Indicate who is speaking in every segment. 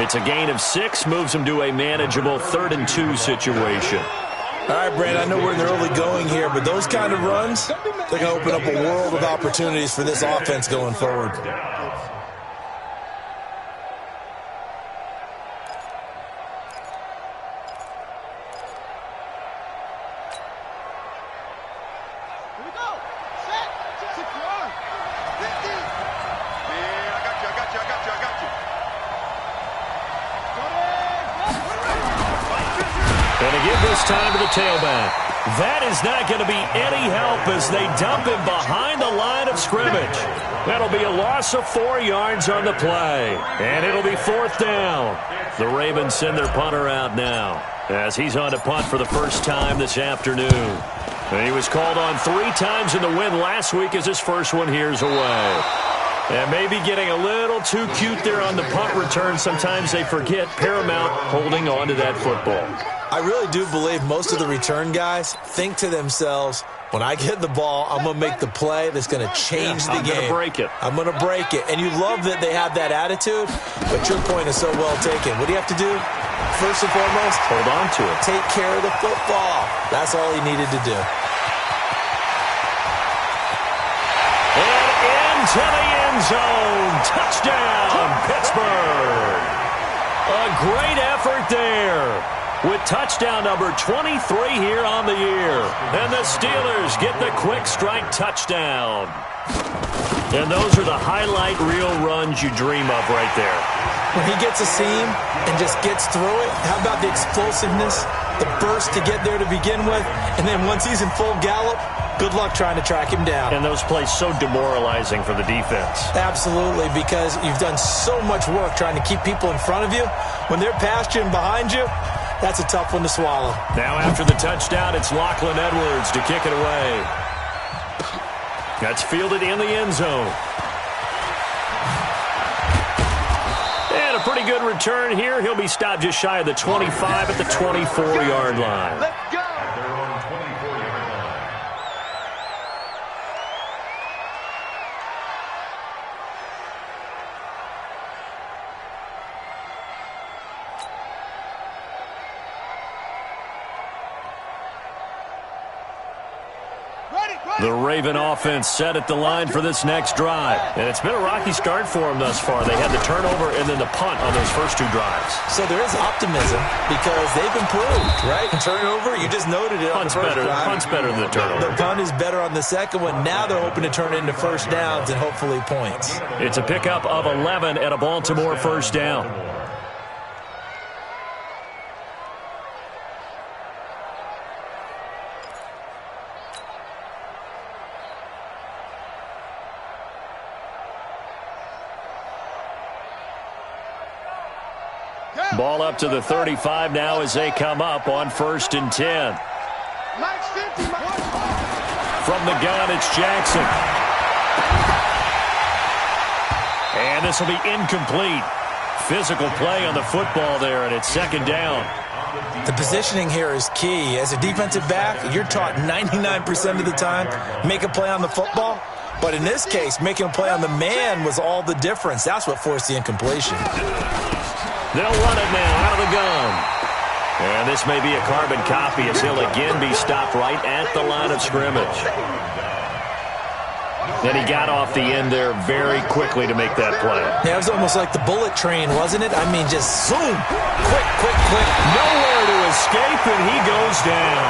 Speaker 1: It's a gain of 6, moves them to a manageable 3rd and 2 situation.
Speaker 2: All right, Brad, I know we're in the early going here, but those kind of runs, they're going to open up a world of opportunities for this offense going forward.
Speaker 1: Time to the tailback. That is not going to be any help as they dump him behind the line of scrimmage. That'll be a loss of 4 yards on the play, and it'll be 4th down. The Ravens send their punter out now as he's on to punt for the first time this afternoon. And he was called on 3 times in the win last week as his first one here's away. And maybe getting a little too cute there on the punt return. Sometimes they forget paramount holding on to that football.
Speaker 2: I really do believe most of the return guys think to themselves, when I get the ball, I'm going to make the play that's going to change the game.
Speaker 1: I'm going to break it.
Speaker 2: I'm going to break it. And you love that they have that attitude, but your point is so well taken. What do you have to do? First and foremost,
Speaker 1: hold on to it.
Speaker 2: Take care of the football. That's all he needed to do.
Speaker 1: And into the end zone. Touchdown, Pittsburgh. A great effort there, with touchdown number 23 here on the year. And the Steelers get the quick strike touchdown. And those are the highlight reel runs you dream of right there.
Speaker 2: When he gets a seam and just gets through it, how about the explosiveness, the burst to get there to begin with, and then once he's in full gallop, good luck trying to track him down.
Speaker 1: And those plays so demoralizing for the defense.
Speaker 2: Absolutely, because you've done so much work trying to keep people in front of you. When they're past you and behind you, that's a tough one to swallow. Now
Speaker 1: after the touchdown, it's Lachlan Edwards to kick it away. That's fielded in the end zone. And a pretty good return here. He'll be stopped just shy of the 25 at the 24-yard line.
Speaker 3: Let's go.
Speaker 1: The Raven offense set at the line for this next drive. And it's been a rocky start for them thus far. They had the turnover and then the punt on those first 2 drives.
Speaker 2: So there is optimism because they've improved, right? Turnover, you just noted it on the first drive.
Speaker 1: Punt's better than the turnover.
Speaker 2: The punt is better on the second one. Now they're hoping to turn it into first downs and hopefully points.
Speaker 1: It's a pickup of 11 at a Baltimore first down. Ball up to the 35 now as they come up on 1st and 10. From the gun, it's Jackson. And this will be incomplete. Physical play on the football there, and it's 2nd down.
Speaker 2: The positioning here is key. As a defensive back, you're taught 99% of the time, make a play on the football. But in this case, making a play on the man was all the difference. That's what forced the incompletion.
Speaker 1: They'll run it now out of the gun. And this may be a carbon copy as he'll again be stopped right at the line of scrimmage. Then he got off the end there very quickly to make that play.
Speaker 2: Yeah, it was almost like the bullet train, wasn't it? I mean, just zoom. Quick, quick, quick.
Speaker 1: Nowhere to escape, and he goes down.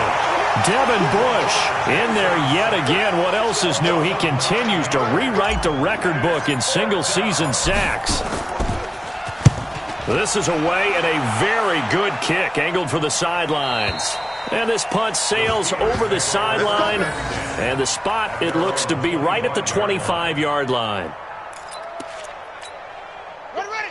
Speaker 1: Devin Bush in there yet again. What else is new? He continues to rewrite the record book in single-season sacks. This is away and a very good kick angled for the sidelines. And this punt sails over the sideline. And the spot, it looks to be right at the 25-yard line.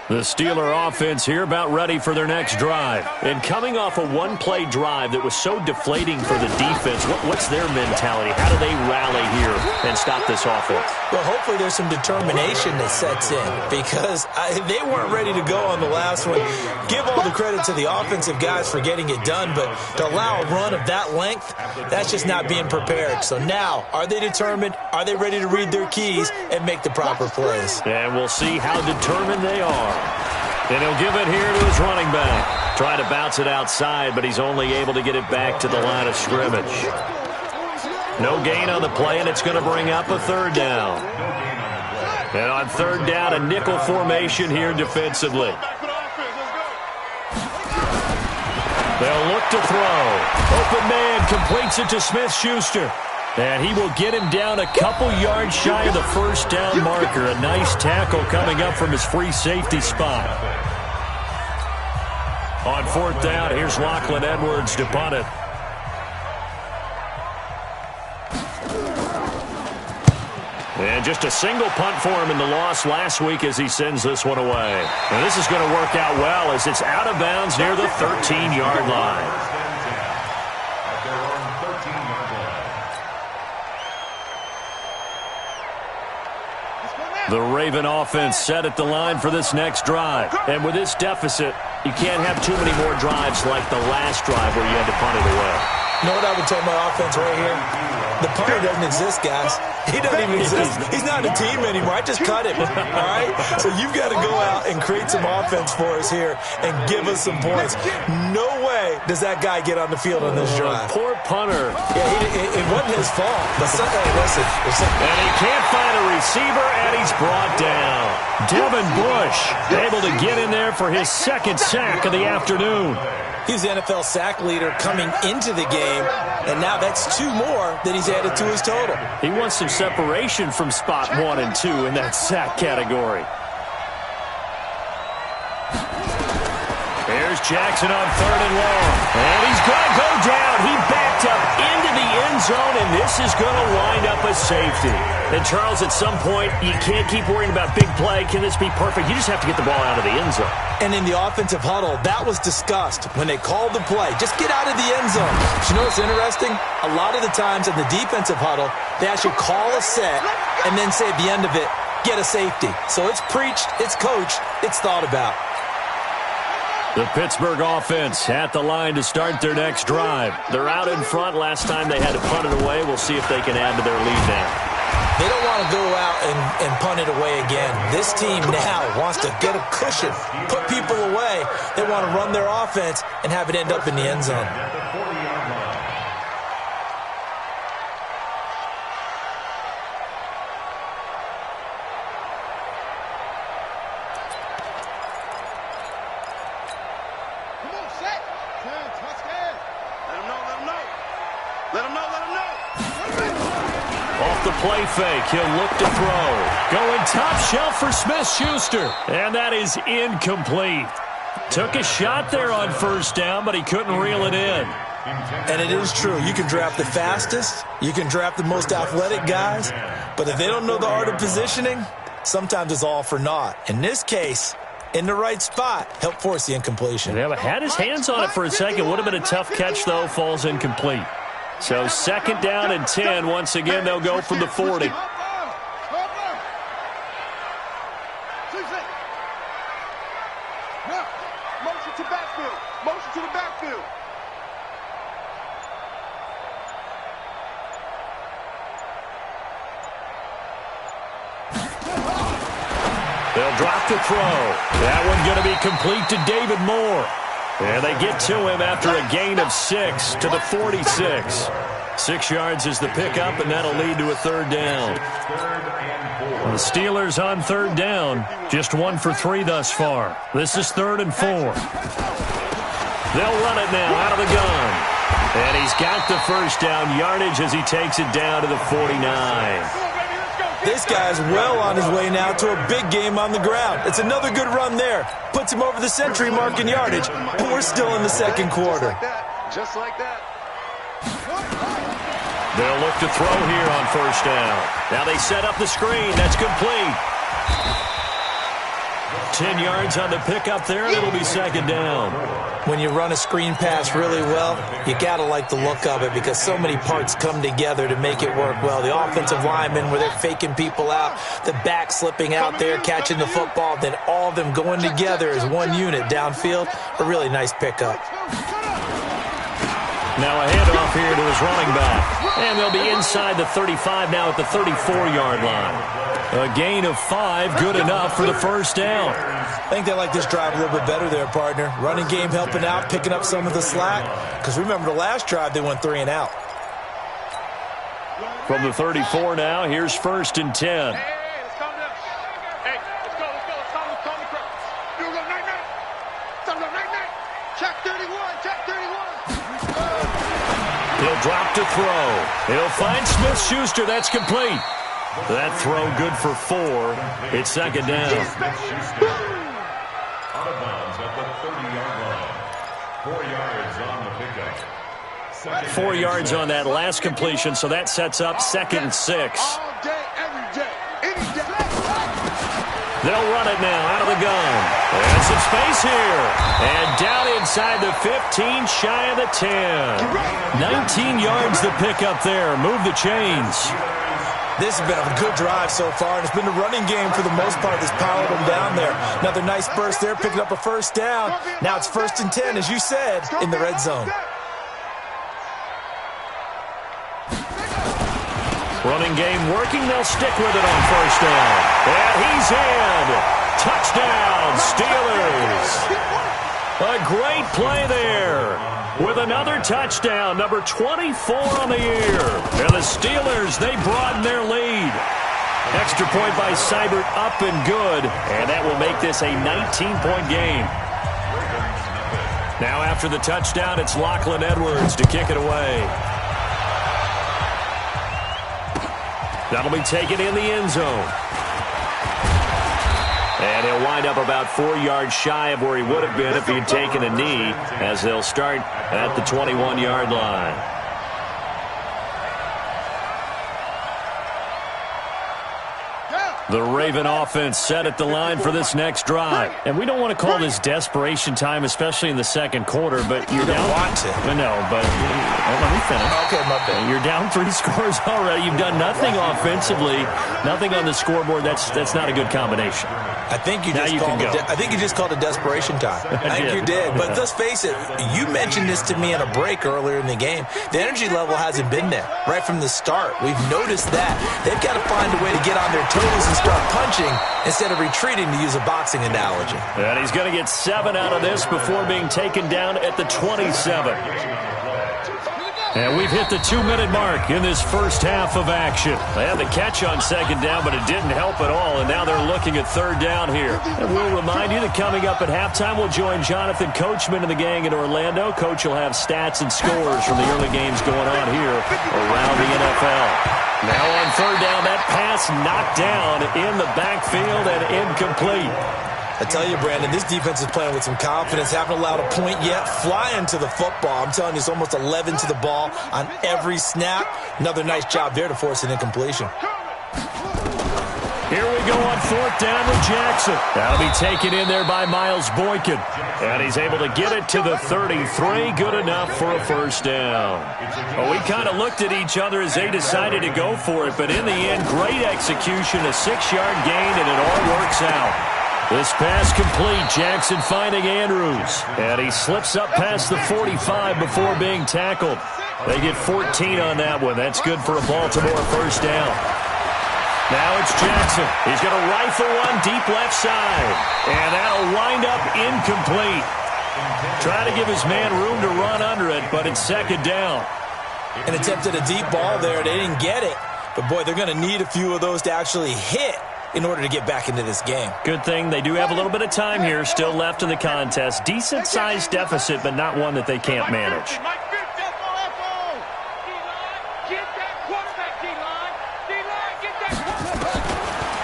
Speaker 1: The Steeler offense here about ready for their next drive. And coming off a one-play drive that was so deflating for the defense, what's their mentality? How do they rally here and stop this offense?
Speaker 2: Well, hopefully there's some determination that sets in because they weren't ready to go on the last one. Give all the credit to the offensive guys for getting it done, but to allow a run of that length, that's just not being prepared. So now, are they determined? Are they ready to read their keys and make the proper plays?
Speaker 1: And we'll see how determined they are. And he'll give it here to his running back. Trying to bounce it outside, but he's only able to get it back to the line of scrimmage. No gain on the play, and it's going to bring up a third down. And on third down, a nickel formation here defensively. They'll look to throw. Open man completes it to Smith-Schuster. And he will get him down a couple yards shy of the first down marker. A nice tackle coming up from his free safety spot. On fourth down, here's Lachlan Edwards to punt it. And just a single punt for him in the loss last week as he sends this one away. And this is going to work out well as it's out of bounds near the 13-yard line. The Raven offense set at the line for this next drive. And with this deficit, you can't have too many more drives like the last drive where you had to punt it away.
Speaker 2: You know what I would tell my offense right here? The punter doesn't exist, guys. He doesn't even exist. He's not a team anymore. I just cut him, all right? So you've got to go out and create some offense for us here and give us some points. No way does that guy get on the field on this drive.
Speaker 1: Poor punter.
Speaker 2: Yeah, it wasn't his fault. But listen.
Speaker 1: And he can't find a receiver, and he's brought down. Devin Bush able to get in there for his second sack of the afternoon.
Speaker 2: He's the NFL sack leader coming into the game, and now that's 2 more that he's added to his total.
Speaker 1: He wants some separation from spot 1 and 2 in that sack category. Here's Jackson on third and long. And he's going to go down. He backed up into the end zone, and this is going to wind up a safety. And, Charles, at some point, you can't keep worrying about big play. Can this be perfect? You just have to get the ball out of the end zone.
Speaker 2: And in the offensive huddle, that was discussed when they called the play. Just get out of the end zone. But you know what's interesting? A lot of the times in the defensive huddle, they actually call a set and then say at the end of it, get a safety. So it's preached, it's coached, it's thought about.
Speaker 1: The Pittsburgh offense at the line to start their next drive. They're out in front. Last time they had to punt it away. We'll see if they can add to their lead now.
Speaker 2: They don't want to go out and punt it away again. This team now wants to get a cushion, put people away. They want to run their offense and have it end up in the end zone.
Speaker 1: Play fake. He'll look to throw. Going top shelf for Smith-Schuster. And that is incomplete. Took a shot there on first down, but he couldn't reel it in.
Speaker 2: And it is true. You can draft the fastest. You can draft the most athletic guys. But if they don't know the art of positioning, sometimes it's all for naught. In this case, in the right spot, help force the incompletion.
Speaker 1: Yeah, but had his hands on it for a second. Would have been a tough catch, though. Falls incomplete. So second down and 10. Once again, they'll go from the 40.
Speaker 3: Motion to backfield. Motion to the backfield.
Speaker 1: They'll drop the throw. That one going to be complete to David Moore. And they get to him after a gain of 6 to the 46. 6 yards is the pickup, and that'll lead to a third down. The Steelers on third down, just 1 for 3 thus far. This is 3rd and 4. They'll run it now out of the gun. And he's got the first down yardage as he takes it down to the 49.
Speaker 2: This guy's well on his way now to a big game on the ground. It's another good run there. Puts him over the century mark in yardage, but we're still in the second quarter.
Speaker 3: Just like that.
Speaker 1: They'll look to throw here on first down. Now they set up the screen. That's complete. 10 yards on the pickup there, and it'll be second down.
Speaker 2: When you run a screen pass really well, you got to like the look of it because so many parts come together to make it work well. The offensive linemen, where they're faking people out, the back slipping out there, catching the football, then all of them going together as one unit downfield. A really nice pickup.
Speaker 1: Now a handoff here to his running back. And they'll be inside the 35 now at the 34-yard line. A gain of 5, good enough for the first down.
Speaker 2: I think they like this drive a little bit better there, partner. Running game helping out, picking up some of the slack. Because remember, the last drive, they went 3 and out.
Speaker 1: From the 34 now, here's 1st and 10.
Speaker 3: Hey, let's calm down. Hey, let's go. Let's calm the crowd. You go night-night. Time to go night-night. Check 31. Check 31.
Speaker 1: He'll drop to throw. He'll find Smith-Schuster. That's complete. That throw good for 4. It's 2nd down.
Speaker 4: Out of bounds at the 30-yard line. 4 yards on the pickup.
Speaker 1: 4 yards on that last completion, so that sets up 2nd and 6.
Speaker 3: All day, every day, any day.
Speaker 1: They'll run it now out of the gun. And some space here. And down inside the 15, shy of the 10. 19 yards the pickup there. Move the chains.
Speaker 2: This has been a good drive so far, and it's been the running game for the most part that's powered them down there. Another nice burst there, picking up a 1st down. Now it's 1st and 10, as you said, in the red zone.
Speaker 1: Running game working. They'll stick with it on 1st down. And he's in. Touchdown, Steelers. A great play there. With another touchdown, number 24 on the year. And the Steelers, they broaden their lead. Extra point by Seibert, up and good. And that will make this a 19-point game. Now after the touchdown, it's Lachlan Edwards to kick it away. That'll be taken in the end zone. And he'll wind up about 4 yards shy of where he would have been if he'd taken a knee, as they'll start at the 21-yard line. The Raven offense set at the line for this next drive. And we don't want to call this desperation time, especially in the 2nd quarter, but you're down.
Speaker 2: Want to.
Speaker 1: No, but let me finish.
Speaker 2: Okay, my bad.
Speaker 1: You're down 3 scores already. You've done nothing offensively, nothing on the scoreboard. That's not a good combination.
Speaker 2: I think you just called it desperation time. I think you did. But let's face it, you mentioned this to me in a break earlier in the game. The energy level hasn't been there right from the start. We've noticed that. They've got to find a way to get on their toes and start punching instead of retreating, to use a boxing analogy.
Speaker 1: And he's going to get 7 out of this before being taken down at the 27. And we've hit the 2-minute mark in this first half of action. They had the catch on 2nd down, but it didn't help at all, and now they're looking at 3rd down here. And we'll remind you that coming up at halftime, we'll join Jonathan Coachman and the gang in Orlando. Coach will have stats and scores from the early games going on here around the NFL. Now on 3rd down, that pass knocked down in the backfield and incomplete.
Speaker 2: I tell you, Brandon, this defense is playing with some confidence. Haven't allowed a point yet. Flying to the football. I'm telling you, it's almost 11 to the ball on every snap. Another nice job there to force an incompletion.
Speaker 1: Here we go on 4th down with Jackson. That'll be taken in there by Miles Boykin. And he's able to get it to the 33. Good enough for a 1st down. Well, we kind of looked at each other as they decided to go for it. But in the end, great execution, a 6-yard gain, and it all works out. This pass complete. Jackson finding Andrews. And he slips up past the 45 before being tackled. They get 14 on that one. That's good for a Baltimore 1st down. Now it's Jackson. He's going to rifle one deep left side. And that'll wind up incomplete. Trying to give his man room to run under it, but it's 2nd down.
Speaker 2: An attempt at a deep ball there. They didn't get it. But, boy, they're going to need a few of those to actually hit in order to get back into this game.
Speaker 1: Good thing they do have a little bit of time here still left in the contest. Decent-sized deficit, but not one that they can't manage.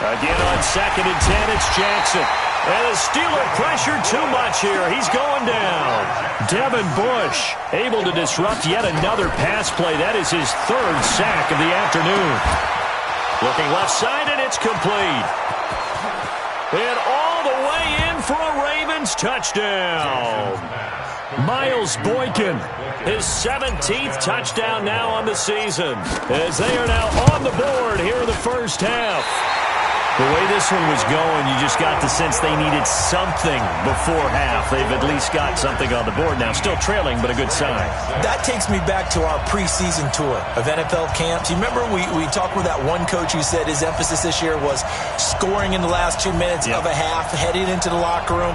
Speaker 1: Again on 2nd and 10, it's Jackson. And the Steeler pressure too much here. He's going down. Devin Bush able to disrupt yet another pass play. That is his 3rd sack of the afternoon. Looking left side, and it's complete. And all the way in for a Ravens touchdown. Miles Boykin, his 17th touchdown now on the season, as they are now on the board here in the first half. The way this one was going, you just got the sense they needed something before half. They've at least got something on the board now. Still trailing, but a good sign.
Speaker 2: That takes me back to our preseason tour of NFL camps. You remember we talked with that one coach who said his emphasis this year was scoring in the last 2 minutes of a half, heading into the locker room.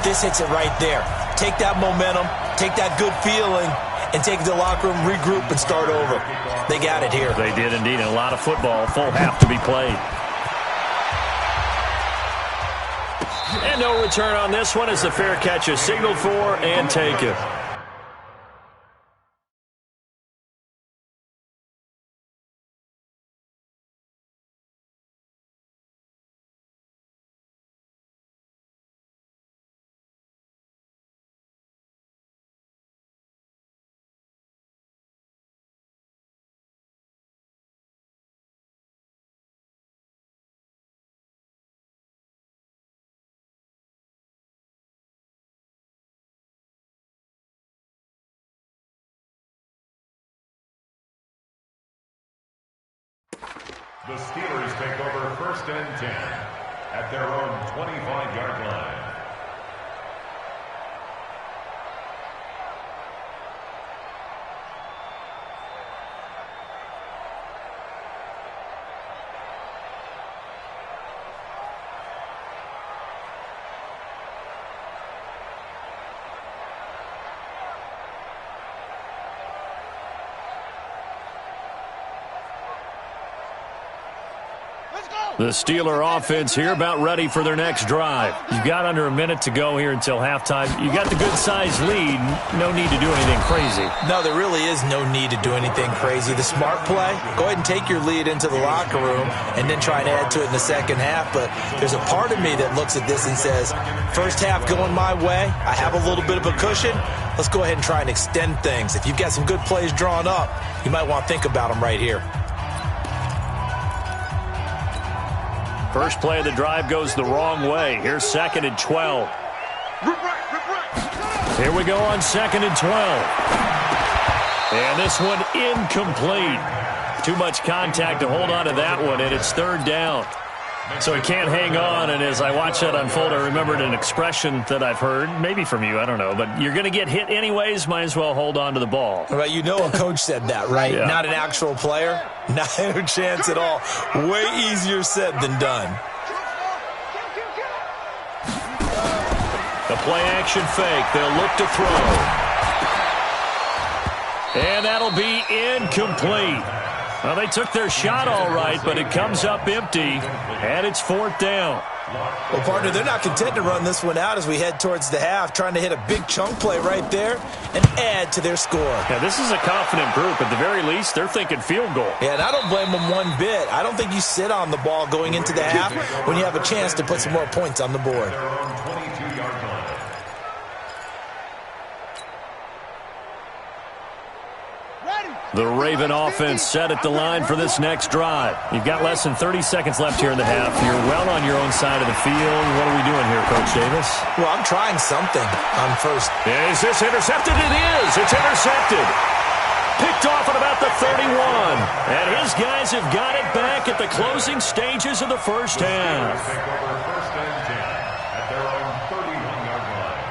Speaker 2: This hits it right there. Take that momentum, take that good feeling, and take it to the locker room, regroup, and start over. They got it here.
Speaker 1: They did indeed. And a lot of football, full half to be played. And no return on this one as the fair catch is signaled for and taken.
Speaker 4: The Steelers take over 1st and 10 at their own 25-yard line.
Speaker 1: The Steeler offense here about ready for their next drive. You've got under a minute to go here until halftime. You got the good-sized lead. No need to do anything crazy.
Speaker 2: No, there really is no need to do anything crazy. The smart play, go ahead and take your lead into the locker room and then try and add to it in the second half. But there's a part of me that looks at this and says, first half going my way. I have a little bit of a cushion. Let's go ahead and try and extend things. If you've got some good plays drawn up, you might want to think about them right here.
Speaker 1: First play of the drive goes the wrong way. Here's 2nd and 12. Here we go on 2nd and 12. And this one incomplete. Too much contact to hold on to that one, and it's 3rd down. So he can't hang on, and as I watch that unfold, I remembered an expression that I've heard, maybe from you, I don't know, but you're going to get hit anyways, might as well hold on to the ball.
Speaker 2: Well, you know a coach said that, right?
Speaker 1: Yeah.
Speaker 2: Not an actual player? Not a chance at all. Way easier said than done.
Speaker 1: The play-action fake, they'll look to throw. And that'll be incomplete. Well, they took their shot all right, but it comes up empty, and it's 4th down.
Speaker 2: Well, partner, they're not content to run this one out as we head towards the half, trying to hit a big chunk play right there and add to their score.
Speaker 1: Yeah, this is a confident group. At the very least, they're thinking field goal.
Speaker 2: Yeah, and I don't blame them one bit. I don't think you sit on the ball going into the half when you have a chance to put some more points on the board.
Speaker 1: The Raven offense set at the line for this next drive. You've got less than 30 seconds left here in the half. You're well on your own side of the field. What are we doing here, Coach Davis?
Speaker 2: Well, I'm trying something on first.
Speaker 1: Is this intercepted? It is. It's intercepted. Picked off at about the 31. And his guys have got it back at the closing stages of the first half.
Speaker 4: Take over 1st and 10 at their own 31-yard line.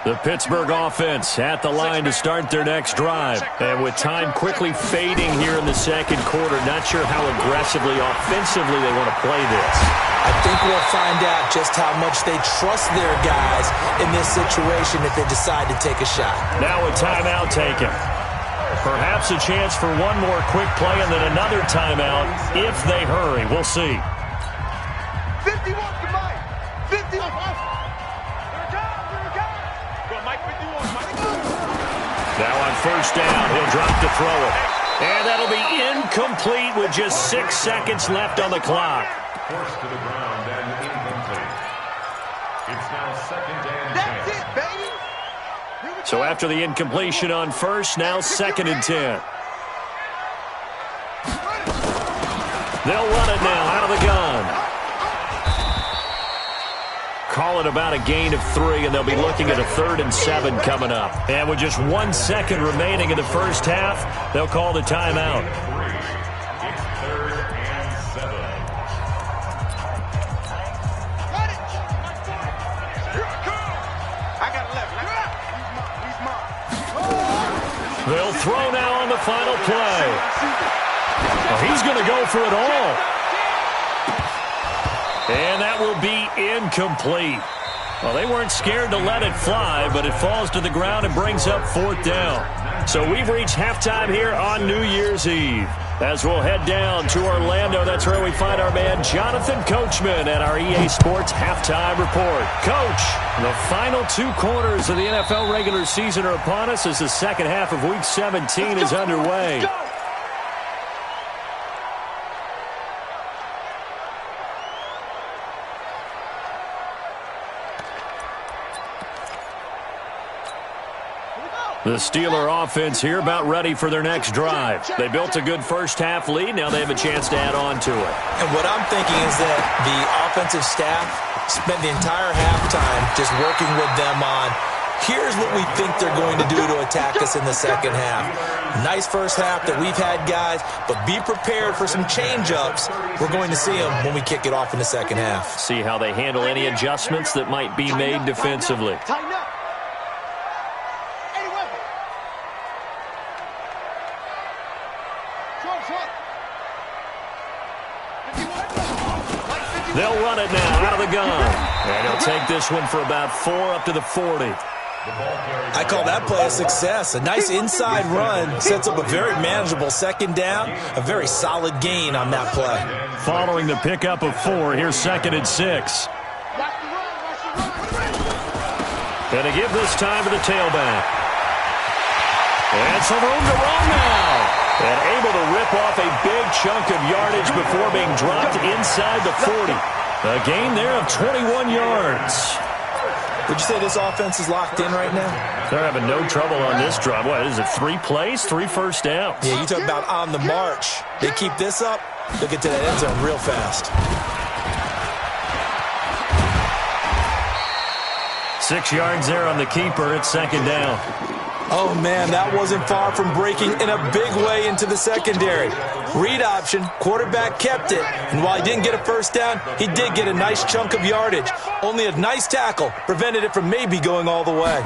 Speaker 1: The Pittsburgh offense at the line to start their next drive. And with time quickly fading here in the second quarter, not sure how aggressively, offensively they want to play this.
Speaker 2: I think we'll find out just how much they trust their guys in this situation if they decide to take a shot.
Speaker 1: Now a timeout taken. Perhaps a chance for one more quick play and then another timeout if they hurry. We'll see.
Speaker 3: 51 to Mike. 51.
Speaker 1: Now on first down, he'll drop to throw it. And that'll be incomplete with just 6 seconds left on the clock.
Speaker 4: Forced to the ground and incomplete. It's now 2nd and 10.
Speaker 3: That's it, baby.
Speaker 1: So after the incompletion on first, now 2nd and 10. They'll run it now out of the gun. call it about a gain of 3, and they'll be looking at a 3rd and 7 coming up. And with just 1 second remaining in the first half, they'll call the timeout.
Speaker 4: It's 3rd and 7.
Speaker 3: I got 11.
Speaker 1: They'll throw now on the final play. Well, he's going to go for it all. And that will be incomplete. Well, they weren't scared to let it fly, but it falls to the ground and brings up 4th down. So we've reached halftime here on New Year's Eve. As we'll head down to Orlando, that's where we find our man Jonathan Coachman at our EA Sports Halftime Report. Coach, the final 2 quarters of the NFL regular season are upon us as the second half of Week 17 is underway. The Steeler offense here about ready for their next drive. They built a good first-half lead. Now they have a chance to add on to it.
Speaker 2: And what I'm thinking is that the offensive staff spent the entire halftime just working with them on, here's what we think they're going to do to attack us in the second half. Nice first half that we've had, guys, but be prepared for some change-ups. We're going to see them when we kick it off in the second half.
Speaker 1: See how they handle any adjustments that might be made defensively.
Speaker 3: Tighten up.
Speaker 1: They'll run it now out of the gun. And he'll take this one for about 4 up to the 40.
Speaker 2: I call that play a success. A nice inside run sets up a very manageable second down, a very solid gain on that play.
Speaker 1: Following the pickup of 4, here's 2nd and 6. And to give this time to the tailback. And some room to run now. And able to rip off a big chunk of yardage before being dropped inside the 40. A gain there of 21 yards.
Speaker 2: Would you say this offense is locked in right now?
Speaker 1: They're having no trouble on this drive. What is it, 3 plays, 3 first downs?
Speaker 2: Yeah, you talk about on the march. They keep this up, they'll get to that end zone real fast.
Speaker 1: 6 yards there on the keeper. It's 2nd down.
Speaker 2: Oh, man, that wasn't far from breaking in a big way into the secondary. Read option, quarterback kept it, and while he didn't get a first down, he did get a nice chunk of yardage. Only a nice tackle prevented it from maybe going all the way.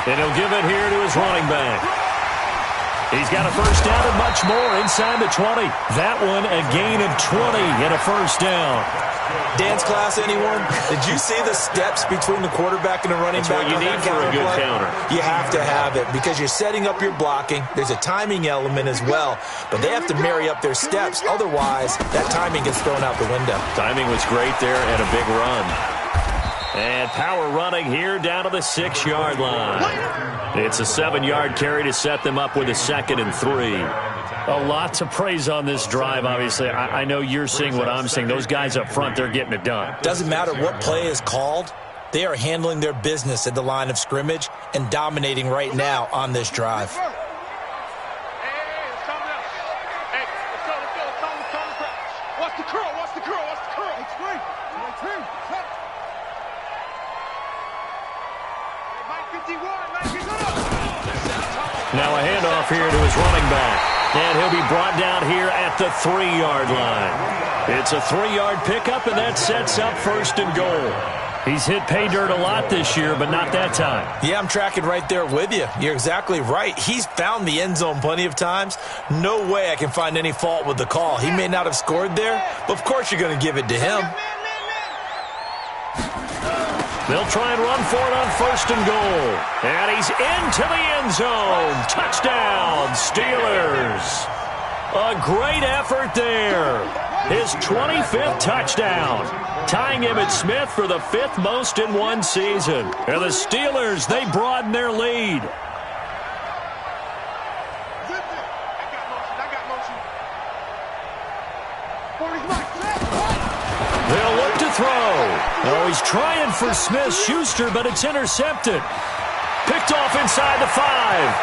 Speaker 1: And he'll give it here to his running back. He's got a first down and much more inside the 20. That one a gain of 20 and a first down.
Speaker 2: Dance class, anyone? Did you see the steps between the quarterback and the running back?
Speaker 1: That's what you need for a good counter.
Speaker 2: You have to have it because you're setting up your blocking. There's a timing element as well, but they have to marry up their steps. Otherwise, that timing gets thrown out the window.
Speaker 1: Timing was great there and a big run. And power running here down to the 6-yard line. It's a 7-yard carry to set them up with a 2nd and 3. A lot to praise on this drive, obviously. I know you're seeing what I'm seeing. Those guys up front, they're getting it done.
Speaker 2: Doesn't matter what play is called. They are handling their business at the line of scrimmage and dominating right now on this drive.
Speaker 3: Hey, it's coming up. Hey, let's go. What's the curl? What's the curl? What's the curl? It's free.
Speaker 1: Now a handoff here to his running back. And he'll be brought down here at the 3-yard line. It's a 3-yard pickup, and that sets up 1st and goal. He's hit pay dirt a lot this year, but not that time.
Speaker 2: Yeah, I'm tracking right there with you. You're exactly right. He's found the end zone plenty of times. No way I can find any fault with the call. He may not have scored there, but of course you're going to give it to him.
Speaker 1: They'll try and run for it on 1st and goal. And he's into the end zone. Touchdown, Steelers. A great effort there. His 25th touchdown. Tying Emmitt Smith for the 5th most in one season. And the Steelers, they broaden their lead. They'll look to throw. Oh, he's trying for Smith-Schuster, but it's intercepted. Picked off inside the 5.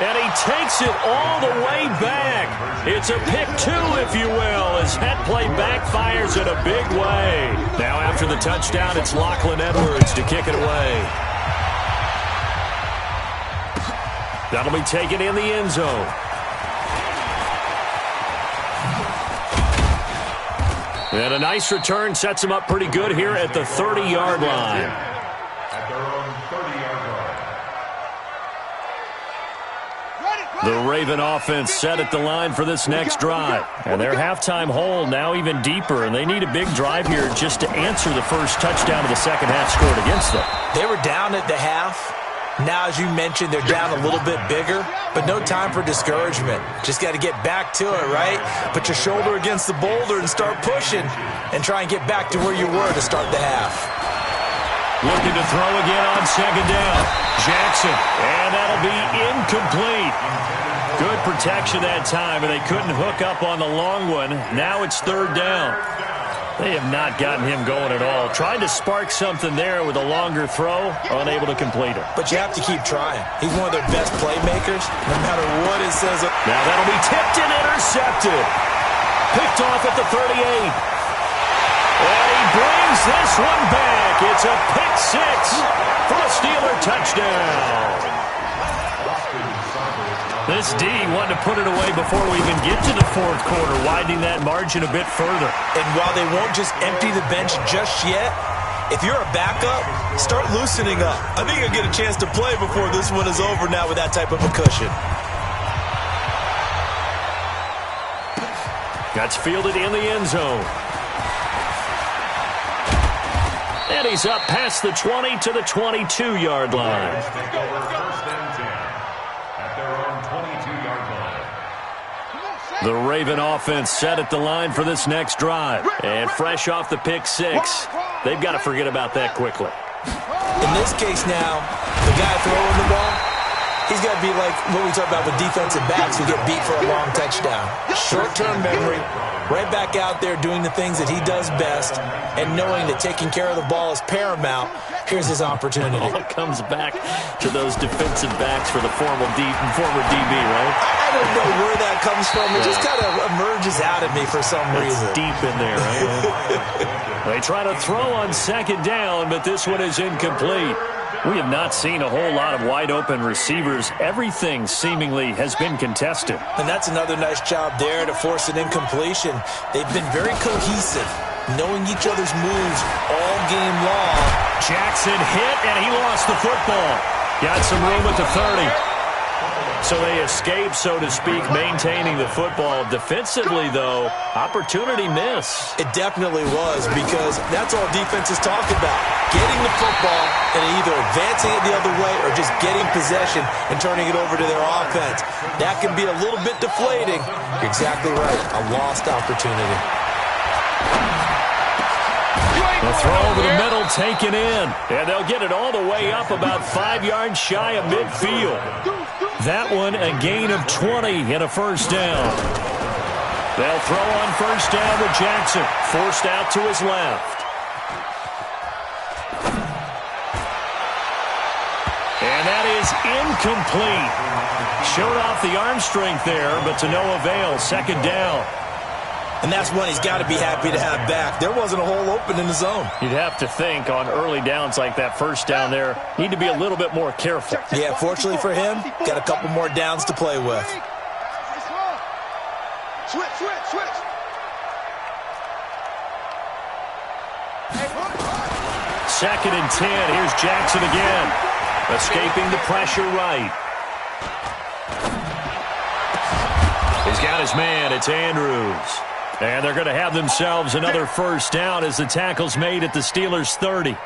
Speaker 1: And he takes it all the way back. It's a pick two, if you will, as that play backfires in a big way. Now after the touchdown, it's Lachlan Edwards to kick it away. That'll be taken in the end zone. And a nice return sets him up pretty good here at the 30-yard line.
Speaker 4: At their own 30-yard line.
Speaker 1: The Raven offense set at the line for this next drive. And their halftime hole now even deeper, and they need a big drive here just to answer the first touchdown of the second half scored against them.
Speaker 2: They were down at the half. Now, as you mentioned, they're down a little bit bigger, but no time for discouragement. Just got to get back to it, right? Put your shoulder against the boulder and start pushing and try and get back to where you were to start the half.
Speaker 1: Looking to throw again on second down. Jackson, and that'll be incomplete. Good protection that time, and they couldn't hook up on the long one. Now it's third down. They have not gotten him going at all. Tried to spark something there with a longer throw, unable to complete it.
Speaker 2: But you have to keep trying. He's one of their best playmakers, no matter what it says.
Speaker 1: Now that'll be tipped and intercepted. Picked off at the 38. And he brings this one back. It's a pick six for a Steeler touchdown. This D wanted to put it away before we even get to the fourth quarter, widening that margin a bit further.
Speaker 2: And while they won't just empty the bench just yet, if you're a backup, start loosening up. I think you'll get a chance to play before this one is over now with that type of a cushion.
Speaker 1: That's fielded in the end zone. And he's up past the 20 to the 22-yard line. The Raven offense set at the line for this next drive. And fresh off the pick six, they've got to forget about that quickly.
Speaker 2: In this case now, the guy throwing the ball, he's got to be like what we talk about with defensive backs who get beat for a long touchdown. Short-term memory, right back out there doing the things that he does best, and knowing that taking care of the ball is paramount. Here's his opportunity.
Speaker 1: All comes back to those defensive backs for the former DB, right?
Speaker 2: I don't know where that comes from. It just kind of emerges out of me for some reason.
Speaker 1: It's deep in there, right? They try to throw on second down, but this one is incomplete. We have not seen a whole lot of wide-open receivers. Everything seemingly has been contested.
Speaker 2: And that's another nice job there to force an incompletion. They've been very cohesive, knowing each other's moves all game long.
Speaker 1: Jackson hit, and he lost the football. Got some room at the 30. So they escape, so to speak, maintaining the football. Defensively, though, opportunity miss.
Speaker 2: It definitely was, because that's all defenses talk about. Getting the football and either advancing it the other way or just getting possession and turning it over to their offense. That can be a little bit deflating. You're exactly right. A lost opportunity.
Speaker 1: The throw over the middle taken in. And they'll get it all the way up about 5 yards shy of midfield. That one a gain of 20 and a first down. They'll throw on first down with Jackson. Forced out to his left. And that is incomplete. Showed off the arm strength there, but to no avail. Second down.
Speaker 2: And that's one he's got to be happy to have back. There wasn't a hole open in the zone.
Speaker 1: You'd have to think on early downs like that first down there, need to be a little bit more careful.
Speaker 2: Yeah, fortunately for him, got a couple more downs to play with.
Speaker 3: Switch.
Speaker 1: Second and 10. Here's Jackson again. Escaping the pressure right. He's got his man. It's Andrews. And they're going to have themselves another first down as the tackle's made at the Steelers' 30.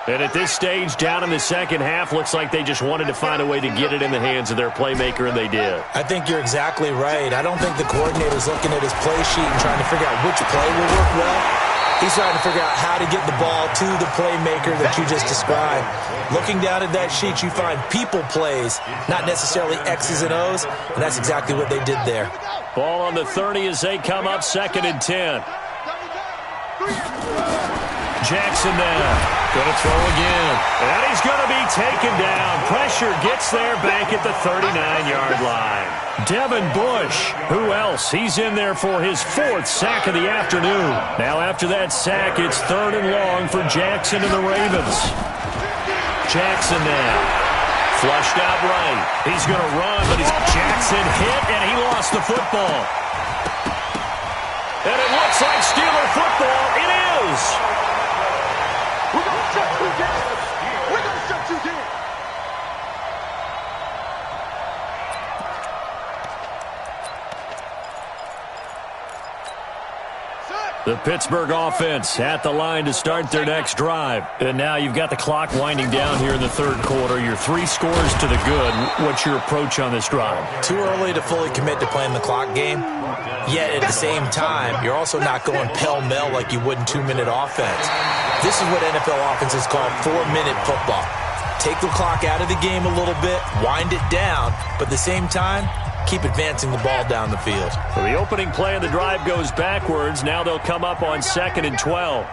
Speaker 1: And at this stage, down in the second half, looks like they just wanted to find a way to get it in the hands of their playmaker, and they did.
Speaker 2: I think you're exactly right. I don't think the coordinator's looking at his play sheet and trying to figure out which play will work well. He's trying to figure out how to get the ball to the playmaker that you just described. Looking down at that sheet, you find people plays, not necessarily X's and O's, and that's exactly what they did there.
Speaker 1: Ball on the 30 as they come up second and 10. Jackson now. Going to throw again. And he's going to be taken down. Pressure gets there back at the 39-yard line. Devin Bush, who else? He's in there for his 4th sack of the afternoon. Now after that sack, it's 3rd and long for Jackson and the Ravens. Jackson now. Flushed out right. He's going to run, but Jackson hit, and he lost the football. And it looks like Steeler football. It is.
Speaker 3: We're going to shut you down. We're going to shut you down.
Speaker 1: The Pittsburgh offense at the line to start their next drive. And now you've got the clock winding down here in the 3rd quarter. You're 3 scores to the good. What's your approach on this drive?
Speaker 2: Too early to fully commit to playing the clock game. Yet at the same time, you're also not going pell-mell like you would in 2-minute offense. This is what NFL offenses call 4-minute football. Take the clock out of the game a little bit, wind it down, but at the same time, keep advancing the ball down the field.
Speaker 1: So the opening play of the drive goes backwards. Now they'll come up on 2nd and 12.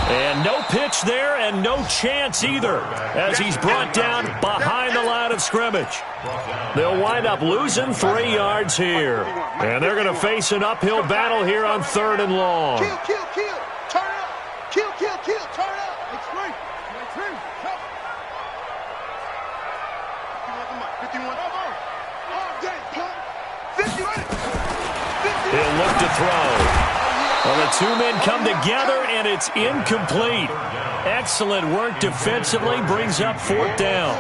Speaker 1: And no pitch there and no chance either as he's brought down behind the line of scrimmage. They'll wind up losing 3 yards here. And they're going to face an uphill battle here on 3rd and long.
Speaker 3: Kill, kill, kill. Turn up. Kill, kill, kill. Turn up. Extreme. Extreme. 51. All day, punk. 50.
Speaker 1: He'll look to throw. Well, the 2 men come together, and it's incomplete. Excellent work defensively, brings up 4th down.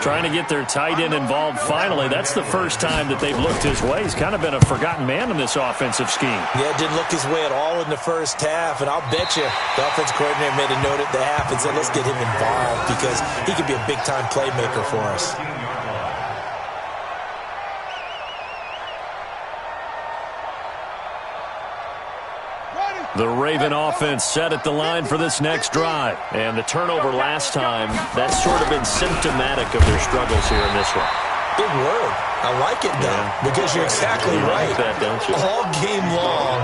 Speaker 1: Trying to get their tight end involved finally. That's the first time that they've looked his way. He's kind of been a forgotten man in this offensive scheme.
Speaker 2: Yeah, it didn't look his way at all in the first half, and I'll bet you the offense coordinator made a note at the half and said, let's get him involved because he could be a big-time playmaker for us.
Speaker 1: The Raven offense set at the line for this next drive. And the turnover last time, that's sort of been symptomatic of their struggles here in this one.
Speaker 2: Big word. I like it, though, because you're exactly right.
Speaker 1: Like that, don't you?
Speaker 2: All game long,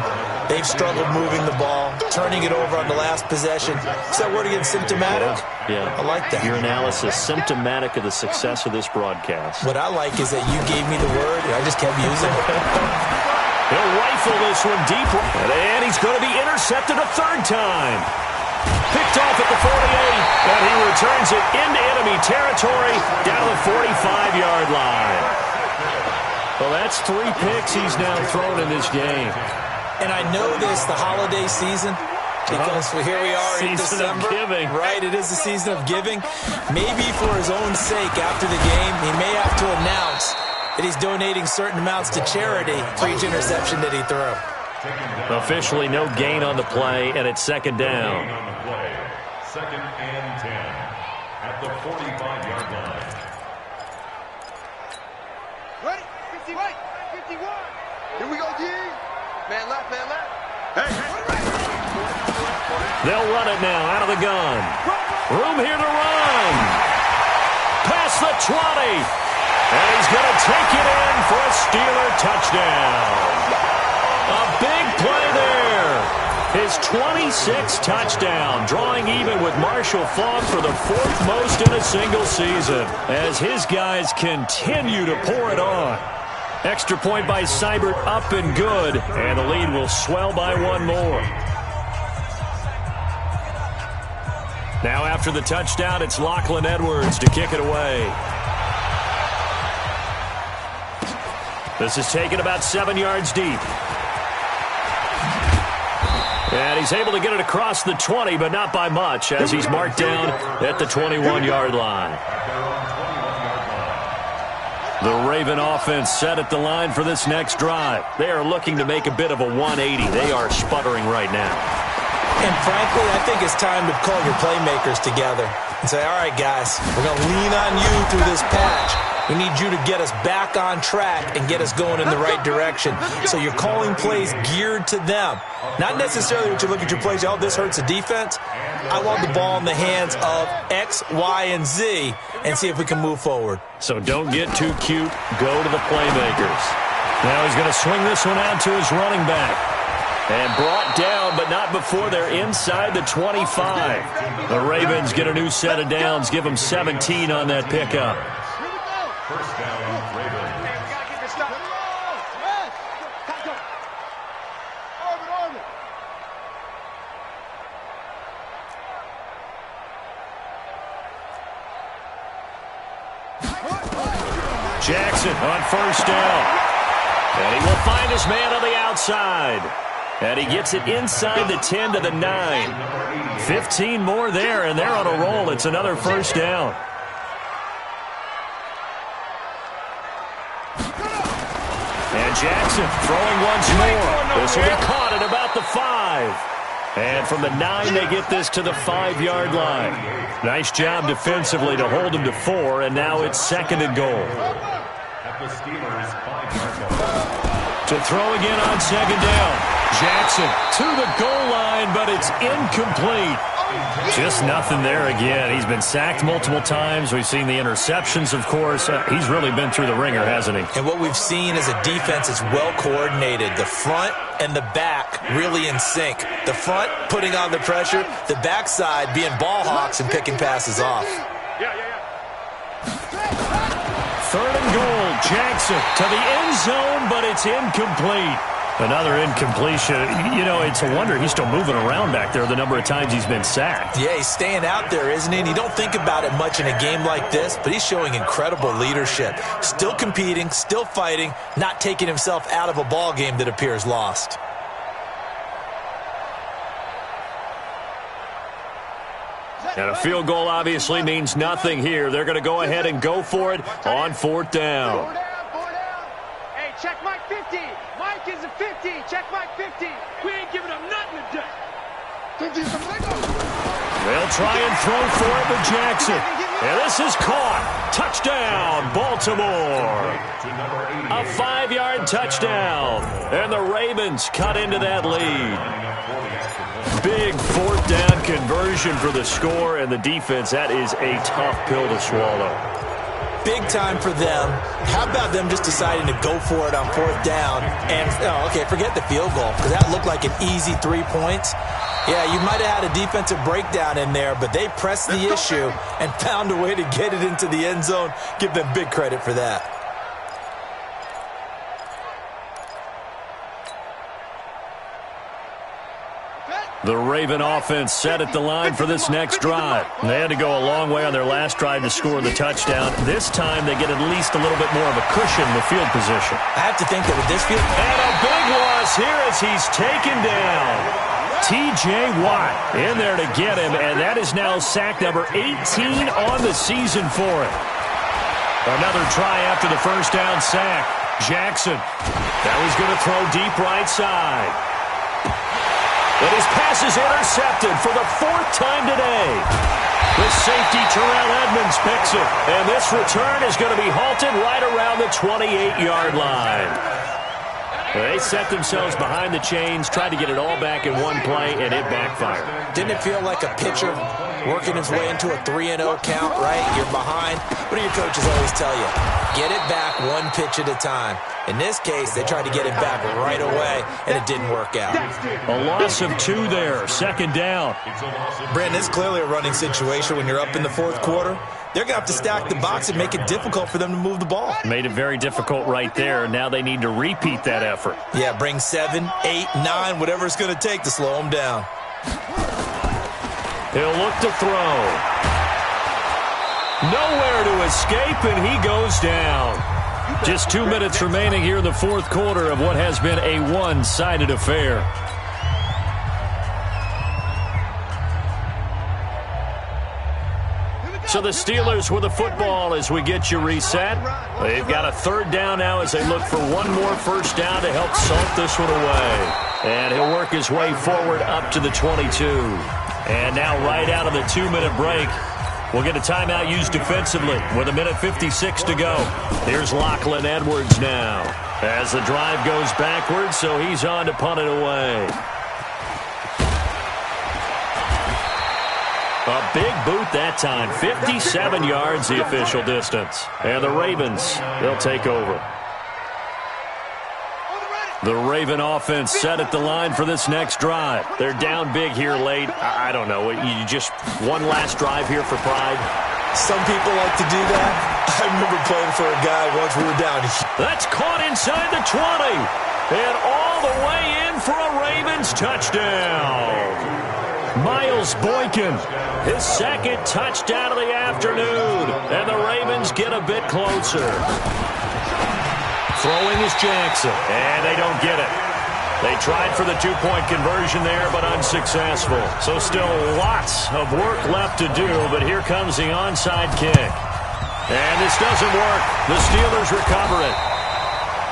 Speaker 2: they've struggled moving the ball, turning it over on the last possession. Is that word again, symptomatic?
Speaker 1: Yeah.
Speaker 2: I like that.
Speaker 1: Your analysis, symptomatic of the success of this broadcast.
Speaker 2: What I like is that you gave me the word, and I just kept using it.
Speaker 1: He'll rifle this one deep. And he's going to be intercepted a 3rd time. Picked off at the 48. And he returns it into enemy territory down the 45-yard line. Well, that's 3 picks he's now thrown in this game.
Speaker 2: And I know this, the holiday season, because here we are in December.
Speaker 1: Season of giving.
Speaker 2: Right, it is the season of giving. Maybe for his own sake after the game, he may have to announce that he's donating certain amounts to charity for each interception that he threw.
Speaker 1: Officially no gain on the play, and it's 2nd down.
Speaker 4: 2nd and 10 at the 45-yard line.
Speaker 3: Ready? 50, right. 51. Here we go, D. Man left, man left. Hey.
Speaker 1: They'll run it now out of the gun. Room here to run. Past the 20. And he's going to take it in for a Steeler touchdown. A big play there. His 26th touchdown, drawing even with Marshall Faulk for the 4th most in a single season, as his guys continue to pour it on. Extra point by Seibert, up and good, and the lead will swell by 1 more. Now after the touchdown, it's Lachlan Edwards to kick it away. This is taken about 7 yards deep. And he's able to get it across the 20, but not by much, as he's marked down at the 21-yard line. The Raven offense set at the line for this next drive. They are looking to make a bit of a 180. They are sputtering right now.
Speaker 2: And frankly, I think it's time to call your playmakers together and say, all right, guys, we're going to lean on you through this patch. We need you to get us back on track and get us going in the right direction. So you're calling plays geared to them. Not necessarily what you look at your plays, oh, this hurts the defense. I want the ball in the hands of X, Y, and Z and see if we can move forward.
Speaker 1: So don't get too cute. Go to the playmakers. Now he's going to swing this one out to his running back. And brought down, but not before they're inside the 25. The Ravens get a new set of downs, give them 17 on that pickup.
Speaker 4: First down, Ravens.
Speaker 1: Jackson on first down. And he will find his man on the outside. And he gets it inside the 10 to the 9. 15 more there, and they're on a roll. It's another first down. And Jackson throwing once more. This will be caught at about the 5. And from the 9, they get this to the 5-yard line. Nice job defensively to hold him to 4, and now it's 2nd and goal.
Speaker 4: At the Steelers' 5-yard line.
Speaker 1: To throw again on 2nd down. Jackson to the goal line, but it's incomplete. Just nothing there again. He's been sacked multiple times. We've seen the interceptions, of course. He's really been through the ringer, hasn't he?
Speaker 2: And what we've seen is a defense that's well coordinated. The front and the back really in sync. The front putting on the pressure, the backside being ball hawks and picking passes off.
Speaker 1: Third and goal. Jackson to the end zone, but it's incomplete. Another incompletion. You know, it's a wonder he's still moving around back there the number of times he's been sacked.
Speaker 2: Yeah, he's staying out there, isn't he? And you don't think about it much in a game like this, but he's showing incredible leadership. Still competing, still fighting, not taking himself out of a ball game that appears lost.
Speaker 1: And a field goal obviously means nothing here. They're going to go ahead and go for it on 4th down.
Speaker 3: Hey, check Mike 50. Mike is a 50. Check Mike 50. We ain't giving up nothing today.
Speaker 1: They'll try and throw for it with Jackson. And this is caught. Touchdown, Baltimore. A 5-yard touchdown. And the Ravens cut into that lead. Big 4th down conversion for the score, and the defense, that is a tough pill to swallow.
Speaker 2: Big time for them. How about them just deciding to go for it on 4th down? And, okay, forget the field goal, because that looked like an easy 3 points. Yeah, you might have had a defensive breakdown in there, but they pressed the issue and found a way to get it into the end zone. Give them big credit for that.
Speaker 1: The Raven offense set at the line for this next drive. They had to go a long way on their last drive to score the touchdown. This time they get at least a little bit more of a cushion with field position.
Speaker 2: I have to think that with this field...
Speaker 1: And a big loss here as he's taken down. T.J. Watt in there to get him, and that is now sack number 18 on the season for him. Another try after the first down sack. Jackson. Now he's going to throw deep right side. And his pass is intercepted for the 4th time today. The safety, Terrell Edmonds, picks it. And this return is going to be halted right around the 28-yard line. They set themselves behind the chains, tried to get it all back in one play, and it backfired.
Speaker 2: Didn't it feel like a pitcher working his way into a 3-0 count, right? You're behind. What do your coaches always tell you? Get it back one pitch at a time. In this case, they tried to get it back right away, and it didn't work out.
Speaker 1: A loss of 2 there, 2nd down.
Speaker 2: Brandon, it's clearly a running situation when you're up in the 4th quarter. They're going to have to stack the box and make it difficult for them to move the ball.
Speaker 1: Made it very difficult right there. Now they need to repeat that effort.
Speaker 2: Yeah, bring 7, 8, 9, whatever it's going to take to slow them down.
Speaker 1: He'll look to throw. Nowhere to escape, and he goes down. Just 2 minutes remaining here in the 4th quarter of what has been a one-sided affair. So the Steelers with the football as we get you reset. They've got a 3rd down now as they look for one more first down to help salt this one away. And he'll work his way forward up to the 22. And now right out of the 2-minute break, we'll get a timeout used defensively with 1:56 to go. Here's Lachlan Edwards now as the drive goes backwards, so he's on to punt it away. A big boot that time. 57 yards the official distance. And the Ravens, they'll take over. The Raven offense set at the line for this next drive. They're down big here late. I don't know. You just one last drive here for pride?
Speaker 2: Some people like to do that. I remember playing for a guy once we were down.
Speaker 1: That's caught inside the 20. And all the way in for a Ravens touchdown. Miles Boykin, his second touchdown of the afternoon. And the Ravens get a bit closer. Throwing is Jackson. And they don't get it. They tried for the two-point conversion there, but unsuccessful. So still lots of work left to do, but here comes the onside kick. And this doesn't work. The Steelers recover it.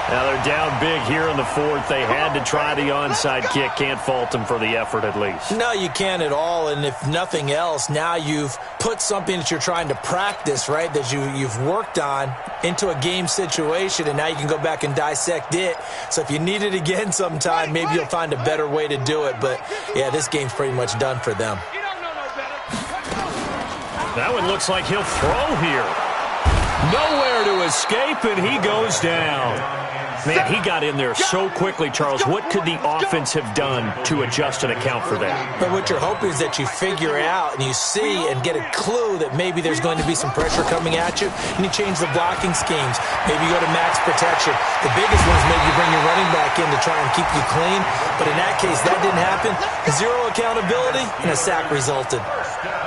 Speaker 1: Now they're down big here in the fourth. They had to try the onside kick. Can't fault them for the effort at least.
Speaker 2: No, you can't at all. And if nothing else, now you've put something that you're trying to practice, right, that you've worked on into a game situation, and now you can go back and dissect it. So if you need it again sometime, maybe you'll find a better way to do it. But, yeah, this game's pretty much done for them.
Speaker 1: That one looks like he'll throw here. Nowhere to escape, and he goes down. Man, he got in there so quickly, Charles. What could the offense have done to adjust and account for that?
Speaker 2: But what you're hoping is that you figure out and you see and get a clue that maybe there's going to be some pressure coming at you, and you change the blocking schemes. Maybe you go to max protection. The biggest one is maybe you bring your running back in to try and keep you clean. But in that case, that didn't happen. Zero accountability, and a sack resulted.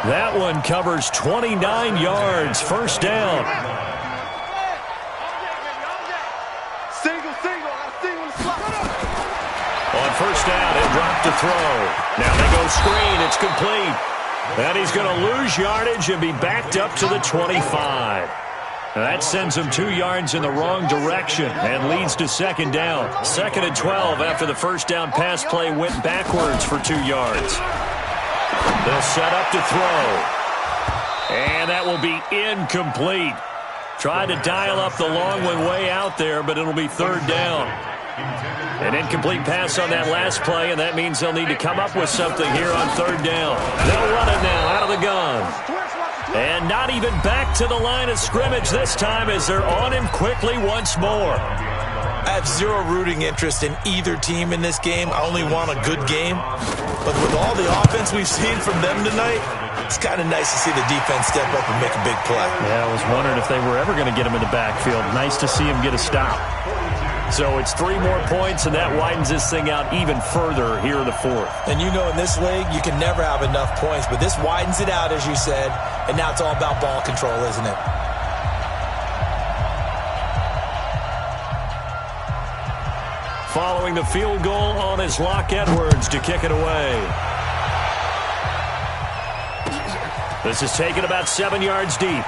Speaker 1: That one covers 29 yards. First down. On first down, he'll drop to throw. Now they go screen. It's complete. And he's going to lose yardage and be backed up to the 25. That sends him 2 yards in the wrong direction and leads to second down. 2nd and 12 after the first down pass play went backwards for 2 yards. They'll set up to throw. And that will be incomplete. Tried to dial up the long one way out there, but it'll be third down. An incomplete pass on that last play, and that means they'll need to come up with something here on third down. They'll run it now out of the gun. And not even back to the line of scrimmage this time as they're on him quickly once more.
Speaker 2: I have zero rooting interest in either team in this game. I only want a good game. But with all the offense we've seen from them tonight, it's kind of nice to see the defense step up and make a big play.
Speaker 1: Yeah, I was wondering if they were ever going to get him in the backfield. Nice to see him get a stop. So it's 3 more points, and that widens this thing out even further here in the fourth.
Speaker 2: And you know in this league, you can never have enough points, but this widens it out, as you said, and now it's all about ball control, isn't it?
Speaker 1: Following the field goal on his Locke Edwards to kick it away. This is taken about 7 yards deep.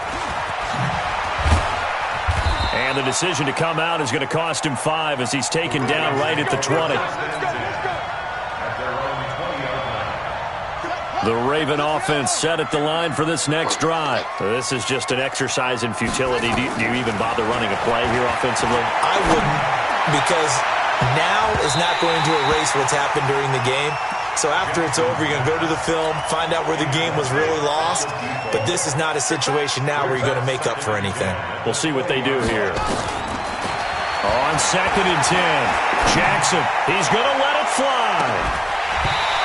Speaker 1: And the decision to come out is going to cost him 5 as he's taken down right at the 20. The Raven offense set at the line for this next drive. This is just an exercise in futility. Do you even bother running a play here offensively?
Speaker 2: I wouldn't, because now is not going to erase what's happened during the game. So after it's over, you're going to go to the film, find out where the game was really lost. But this is not a situation now where you're going to make up for anything.
Speaker 1: We'll see what they do here. On 2nd and 10, Jackson, he's going to let it fly.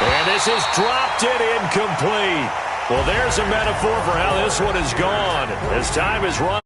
Speaker 1: And this is dropped it incomplete. Well, there's a metaphor for how this one is gone. As time is run.